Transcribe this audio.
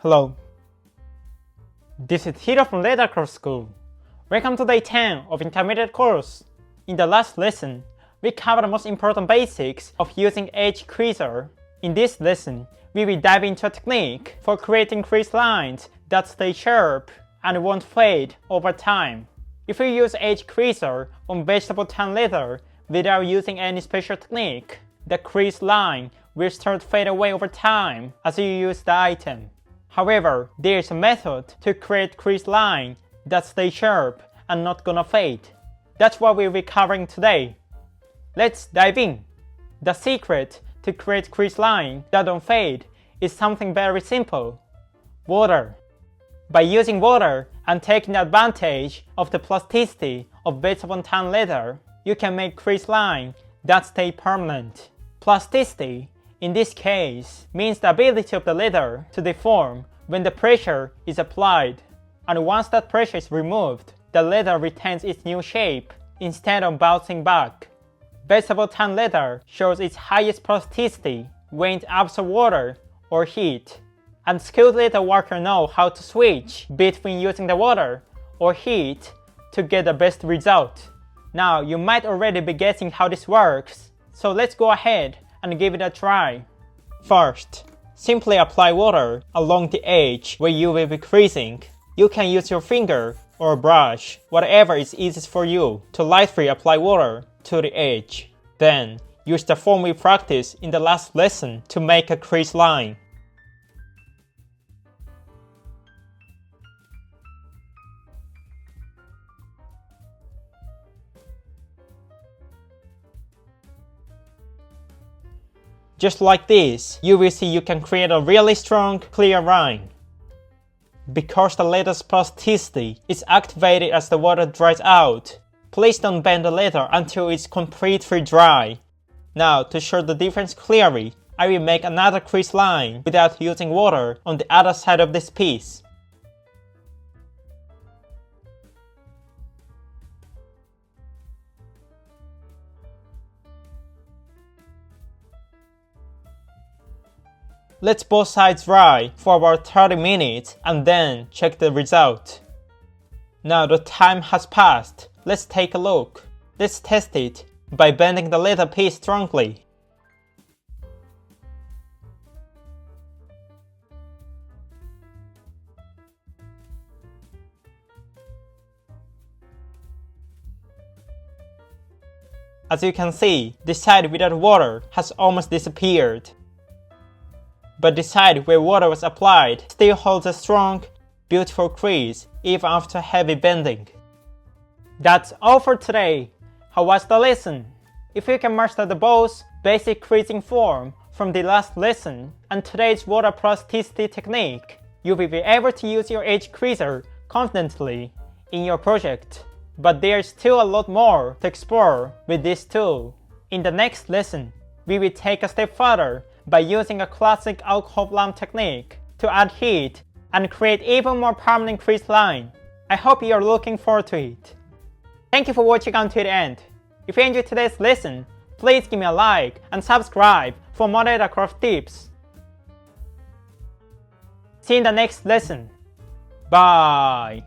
Hello, this is Hiro from Leathercraft School. Welcome to day 10 of intermediate course. In the last lesson, we covered the most important basics of using edge creaser. In this lesson, we will dive into a technique for creating crease lines that stay sharp and won't fade over time. If you use edge creaser on vegetable tan leather without using any special technique, the crease line will start to fade away over time as you use the item. However, there is a method to create crease line that stay sharp and not gonna fade. That's what we'll be covering today. Let's dive in. The secret to create crease line that don't fade is something very simple: water. By using water and taking advantage of the plasticity of vegetable tan leather, you can make crease line that stay permanent. Plasticity, in this case, means the ability of the leather to deform when the pressure is applied. And once that pressure is removed, the leather retains its new shape instead of bouncing back. Vegetable tan leather shows its highest plasticity when it absorbs water or heat. And skilled leather workers know how to switch between using the water or heat to get the best result. Now, you might already be guessing how this works, so let's go ahead and give it a try. First, simply apply water along the edge where you will be creasing. You can use your finger or a brush, whatever is easiest for you, to lightly apply water to the edge. Then, use the form we practiced in the last lesson to make a crease line. Just like this, you will see you can create a really strong, clear line. Because the leather's plasticity is activated as the water dries out, please don't bend the leather until it's completely dry. Now, to show the difference clearly, I will make another crease line without using water on the other side of this piece. Let both sides dry for about 30 minutes and then check the result. Now the time has passed. Let's take a look. Let's test it by bending the leather piece strongly. As you can see, the side without water has almost disappeared. But the side where water was applied still holds a strong, beautiful crease even after heavy bending. That's all for today. How was the lesson? If you can master the both basic creasing form from the last lesson and today's water plasticity technique, you will be able to use your edge creaser confidently in your project. But there's still a lot more to explore with this tool. In the next lesson, we will take a step further by using a classic alcohol lamp technique to add heat and create even more permanent crease line. I hope you are looking forward to it. Thank you for watching until the end. If you enjoyed today's lesson, please give me a like and subscribe for more Leathercraft tips. See you in the next lesson. Bye!